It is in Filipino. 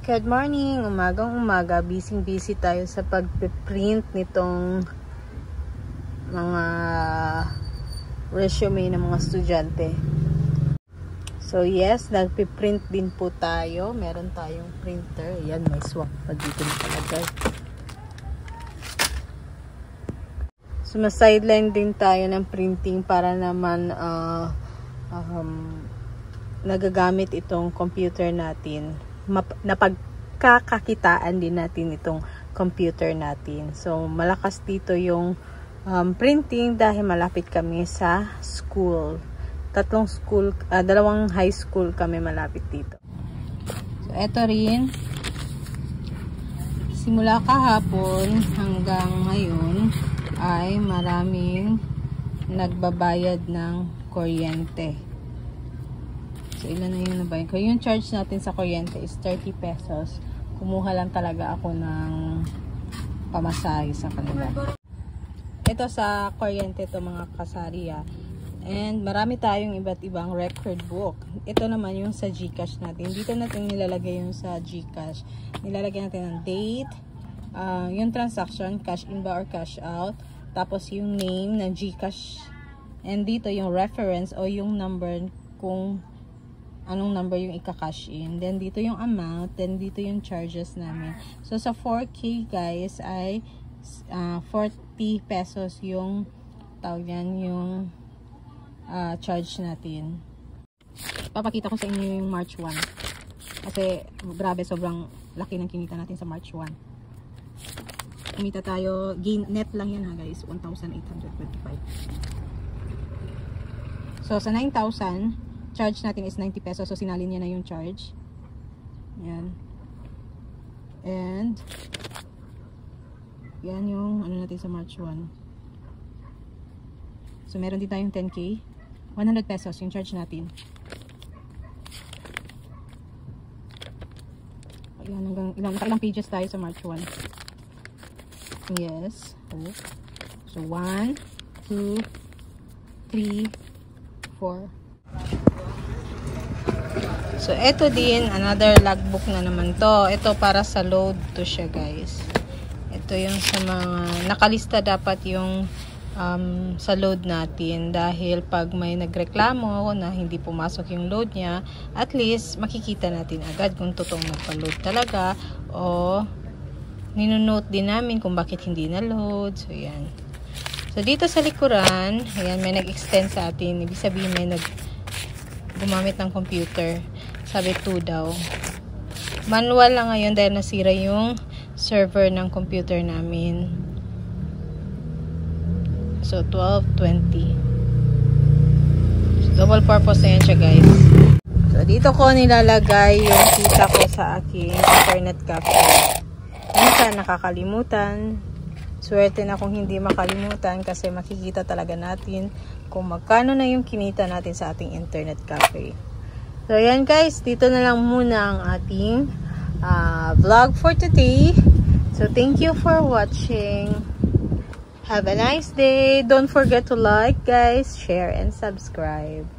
Good morning! Umagang-umaga, busy tayo sa pag-print nitong mga resume ng mga estudyante. So yes, nagpiprint din po tayo. Meron tayong printer. Ayan, may swak pa dito nakalagay. Sumasideline din tayo ng printing para naman nagagamit itong computer natin. Napagkakakitaan din natin itong computer natin. So, malakas dito yung printing dahil malapit kami sa school. Dalawang high school kami malapit dito. So, eto rin. Simula kahapon hanggang ngayon ay maraming nagbabayad ng kuryente. So, ilan na yung nabayad ko? Yung charge natin sa kuryente is 30 pesos. Kumuha lang talaga ako ng pamasahe sa kanila. Ito sa kuryente to mga kasariya. And marami tayong iba't ibang record book. Ito naman yung sa GCash natin. Dito natin nilalagay yung sa GCash. Nilalagay natin ang date, yung transaction, cash in ba or cash out. Tapos yung name ng GCash. And dito yung reference o yung number kung anong number yung ika-cash in. Then, dito yung amount. Then, dito yung charges namin. So, sa 4K, guys, ay 40 pesos yung tawag yan, yung charge natin. Papakita ko sa inyo yung March 1. Kasi, grabe, sobrang laki ng kinita natin sa March 1. Kumita tayo, gain, net lang yan ha, guys, 1,825. So, sa 9,000, charge natin is 90 pesos. So, sinalin niya na yung charge. Yan. And, yan yung ano natin sa March 1. So, meron din tayong 10K. 100 pesos yung charge natin. Ayan, ilang pages tayo sa March 1. Yes. So, 1, 2, 3, 4. So, ito din, another logbook na naman to. Ito para sa load to siya, guys. Ito yung sa mga, nakalista dapat yung sa load natin. Dahil pag may nagreklamo na hindi pumasok yung load niya, at least makikita natin agad kung totoong nagpa-load talaga. O, ninunote din namin kung bakit hindi na-load. So, yan. So, dito sa likuran, ayan, may nag-extend sa atin. Ibig sabihin may gumamit ng computer. Sabi 2 daw. Manual lang ngayon dahil nasira yung server ng computer namin. So, 1220. So, double purpose na yan siya, guys. So, dito ko nilalagay yung kita ko sa aking internet cafe. Minsan nakakalimutan. Swerte na kung hindi makalimutan kasi makikita talaga natin kung magkano na yung kinita natin sa ating internet cafe. So, yan guys. Dito na lang muna ang ating vlog for today. So, thank you for watching. Have a nice day. Don't forget to like, guys, share, and subscribe.